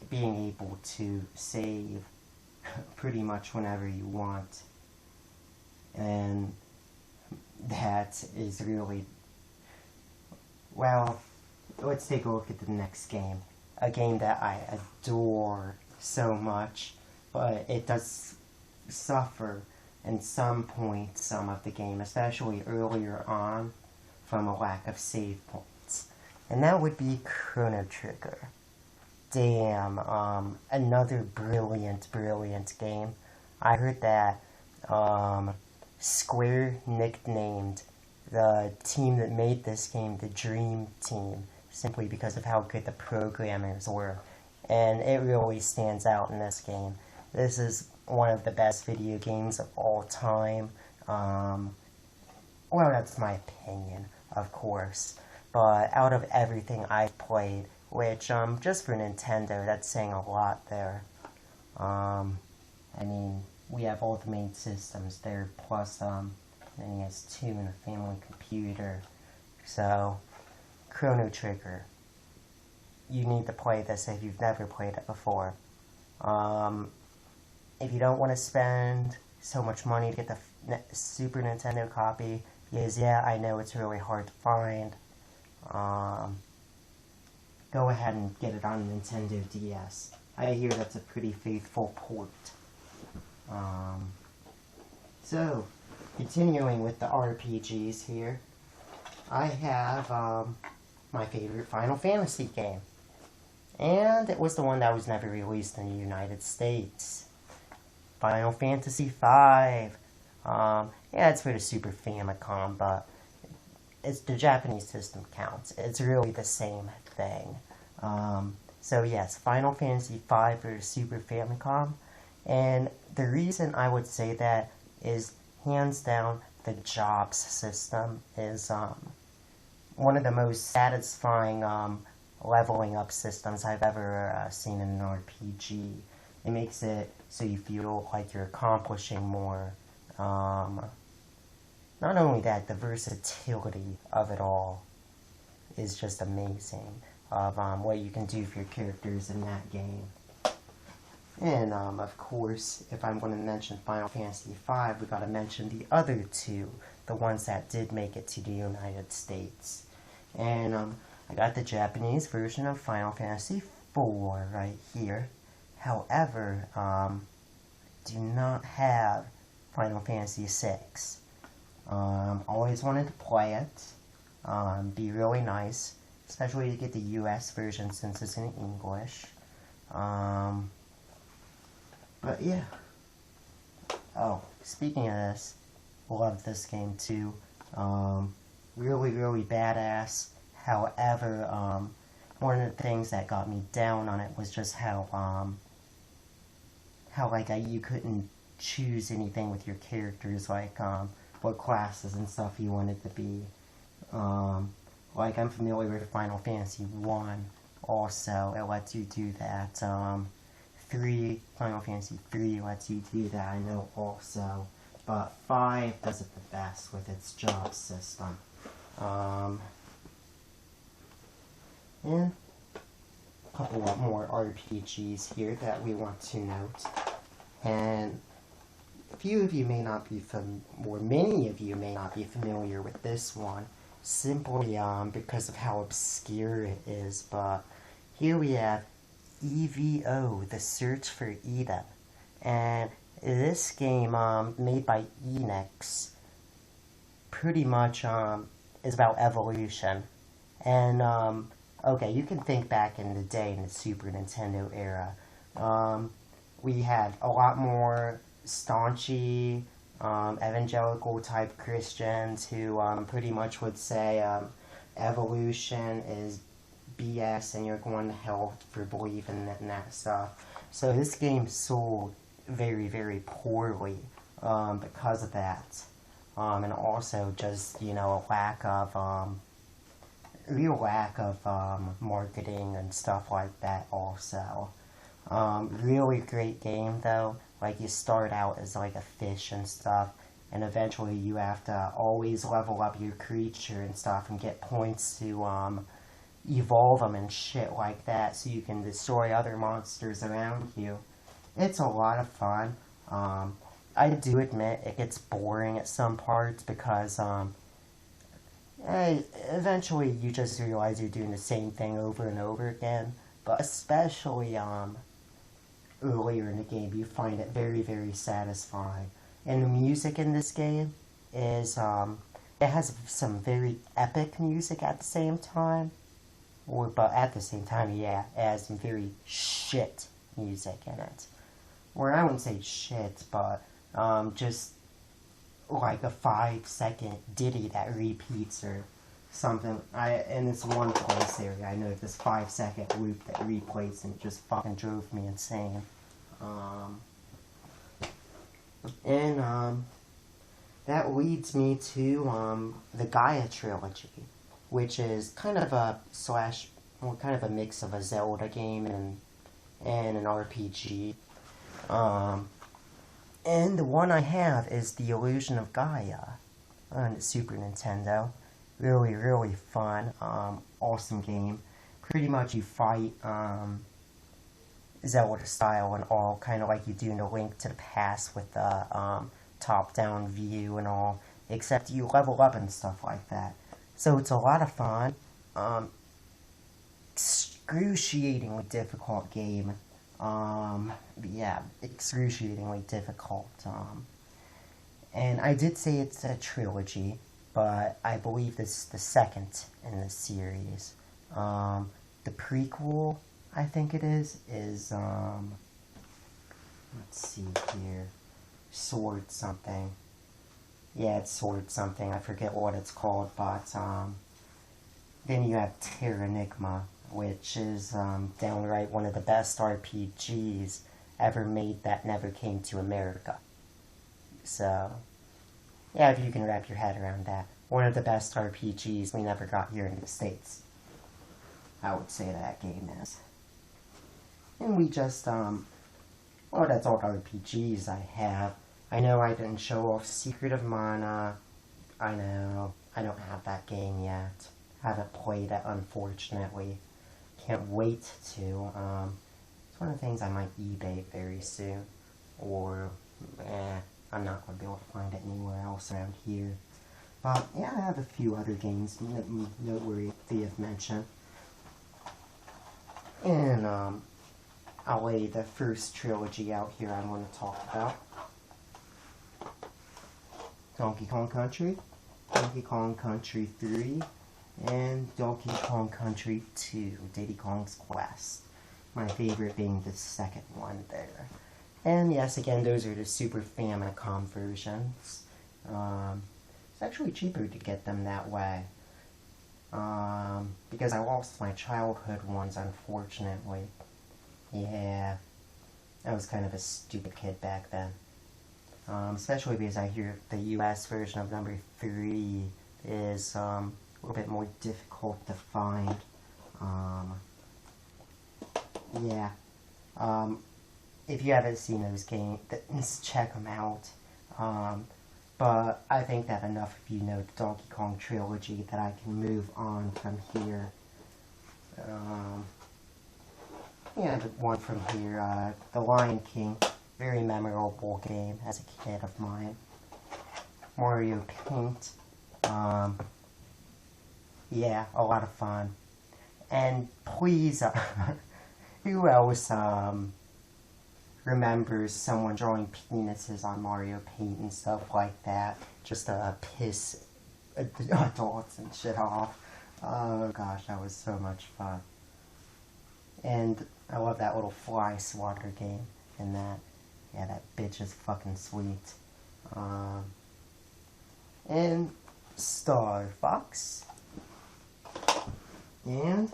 being able to save pretty much whenever you want. And that is really, well, let's take a look at the next game. A game that I adore so much, but it does suffer in some points, some of the game, especially earlier on, from a lack of save points. And that would be Chrono Trigger. Damn, another brilliant game. I heard that Square nicknamed the team that made this game the Dream Team, simply because of how good the programmers were. And it really stands out in this game. This is one of the best video games of all time. Well, that's my opinion, of course. But out of everything I've played, which, just for Nintendo, that's saying a lot there. I mean, we have all the main systems there, plus, NES 2 and a family computer. So, Chrono Trigger. You need to play this if you've never played it before. If you don't want to spend so much money to get the Super Nintendo copy, because yeah, I know it's really hard to find, go ahead and get it on Nintendo DS. I hear that's a pretty faithful port. So, continuing with the RPGs here, I have my favorite Final Fantasy game. And it was the one that was never released in the United States. Final Fantasy V. Yeah, it's for the Super Famicom, but it's the Japanese system counts. It's really the same thing. So yes, Final Fantasy V for the Super Famicom. And the reason I would say that is, hands down, the jobs system is one of the most satisfying leveling up systems I've ever seen in an RPG. It makes it so you feel like you're accomplishing more. Not only that, the versatility of it all is just amazing, of what you can do for your characters in that game. And, of course, if I'm going to mention Final Fantasy V, we gotta mention the other two, the ones that did make it to the United States. And, I got the Japanese version of Final Fantasy IV right here. However, do not have Final Fantasy VI. Always wanted to play it. Be really nice, especially to get the US version since it's in English. But yeah. Oh, speaking of this, love this game too. Really badass. However, one of the things that got me down on it was just how you couldn't choose anything with your characters, like, what classes and stuff you wanted to be. Like, I'm familiar with Final Fantasy 1, also, it lets you do that. 3, Final Fantasy 3 lets you do that, I know also. But 5 does it the best with its job system. And a couple of more RPGs here that we want to note. And a few of you may not be or many of you may not be familiar with this one, simply because of how obscure it is. But here we have EVO, The Search for Eden. And this game, made by Enix, pretty much is about evolution. And okay, you can think back in the day in the Super Nintendo era. We had a lot more staunchy, evangelical type Christians who pretty much would say evolution is BS and you're going to hell for believing in that stuff. So this game sold very poorly because of that. And also just, a real lack of marketing and stuff like that also. Really great game though. Like, you start out as like a fish and stuff, and eventually you have to always level up your creature and stuff and get points to evolve them and shit like that so you can destroy other monsters around you. It's a lot of fun. I do admit it gets boring at some parts because eventually you just realize you're doing the same thing over and over again. But especially earlier in the game, you find it very, very satisfying. And the music in this game is it has some very epic music at the same time. But at the same time, yeah, it has some very shit music in it. Or I wouldn't say shit, but just like a 5-second ditty that repeats or something. In this one place area, I know this 5-second loop that replays and it just fucking drove me insane. That leads me to the Gaia trilogy, which is kind of a mix of a Zelda game and an RPG. And the one I have is The Illusion of Gaia on the Super Nintendo. Really, really fun. Awesome game. Pretty much you fight Zelda style and all, kind of like you do in A Link to the Past with the top-down view and all, except you level up and stuff like that. So it's a lot of fun. Excruciatingly difficult game. Yeah, excruciatingly difficult. And I did say it's a trilogy, but I believe this is the second in the series. The prequel, I think it is let's see here, Sword something. Yeah, it's Sword something. I forget what it's called, but then you have Terranigma, which is downright one of the best RPGs ever made that never came to America. So, yeah, if you can wrap your head around that. One of the best RPGs we never got here in the States. I would say that game is. And we just, well, that's all the RPGs I have. I know I didn't show off Secret of Mana. I know, I don't have that game yet. Haven't played it, unfortunately. Can't wait to. It's one of the things I might eBay very soon. Or, I'm not going to be able to find it anywhere else around here. But, yeah, I have a few other games noteworthy of mention. And, I'll lay the first trilogy out here I want to talk about. Donkey Kong Country, Donkey Kong Country 3, and Donkey Kong Country 2, Diddy Kong's Quest. My favorite being the second one there. And yes, again, those are the Super Famicom versions. It's actually cheaper to get them that way. Because I lost my childhood ones, unfortunately. Yeah, I was kind of a stupid kid back then. Especially because I hear the US version of number 3 is a little bit more difficult to find. Yeah. If you haven't seen those games, check them out. But I think that enough of you know the Donkey Kong trilogy that I can move on from here. Yeah, the one from here, The Lion King. Very memorable game as a kid of mine. Mario Paint. Yeah, a lot of fun. And please, who else remembers someone drawing penises on Mario Paint and stuff like that? Just to piss adults and shit off. Oh gosh, that was so much fun. And I love that little fly swatter game in that. Yeah, that bitch is fucking sweet. And Star Fox. And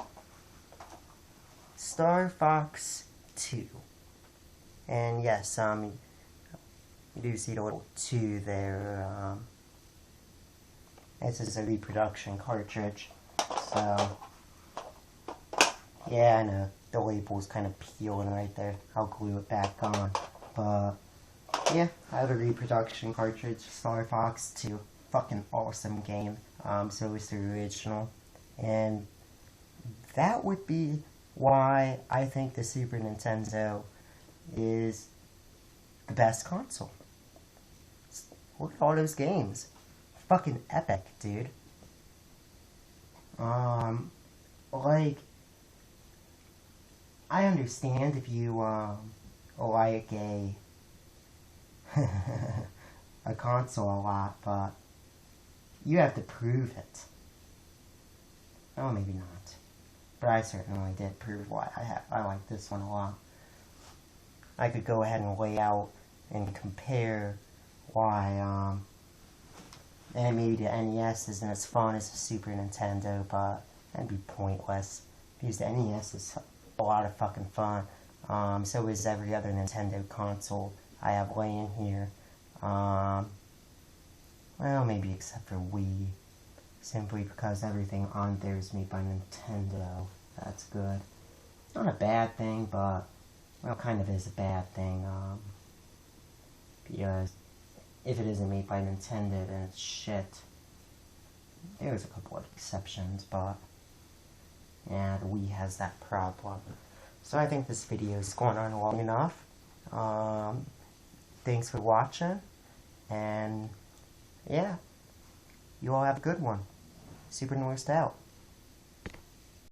Star Fox 2. And yes, you do see the little 2 there. This is a reproduction cartridge. So, yeah, I know. The label's kind of peeling right there. I'll glue it back on. But, yeah, I have a reproduction cartridge, Star Fox 2. Fucking awesome game. So is the original. And that would be why I think the Super Nintendo is the best console. Look at all those games. Fucking epic, dude. Like, I understand if you, like a console a lot, but you have to prove it. Oh, maybe not. But I certainly did prove why I like this one a lot. I could go ahead and lay out and compare why, and maybe the NES isn't as fun as the Super Nintendo, but that'd be pointless, because the NES is a lot of fucking fun. So is every other Nintendo console I have laying here. Well, maybe except for Wii, simply because everything on there is made by Nintendo. That's good. Not a bad thing, but, well, kind of is a bad thing, because if it isn't made by Nintendo, then it's shit. There's a couple of exceptions, but, yeah, the Wii has that problem. So I think this video is going on long enough. Thanks for watching, and yeah, you all have a good one. Super North out.